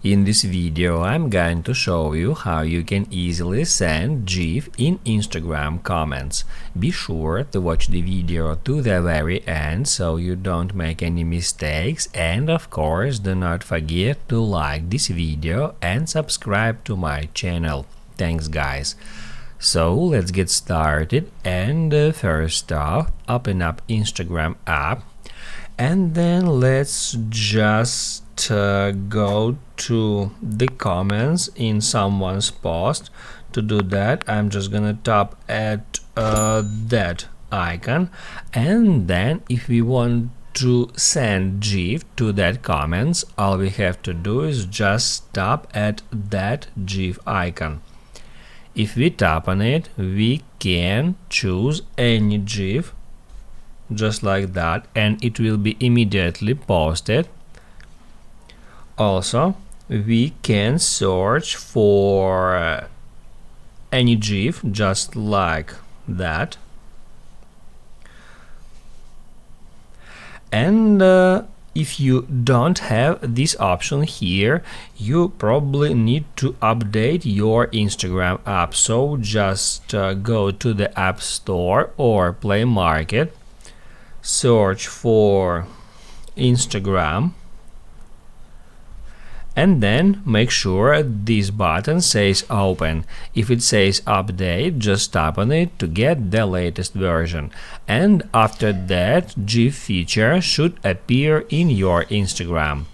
In this video, I'm going to show you how you can easily send GIF in Instagram comments. Be sure to watch the video to the very end so you don't make any mistakes, and of course do not forget to like this video and subscribe to my channel. Thanks guys. So let's get started, and first off, open up Instagram app, and then let's just go to the comments in someone's post. To do that, I'm just gonna tap at that icon, and then if we want to send GIF to that comments, all we have to do is just tap at that GIF icon. If we tap on it, we can choose any GIF just like that, and it will be immediately posted. Also, we can search for any GIF just like that, and if you don't have this option here, you probably need to update your Instagram app. So just go to the App Store or Play Market, search for Instagram, and then make sure this button says open. If it says update, just tap on it to get the latest version, and after that GIF feature should appear in your Instagram.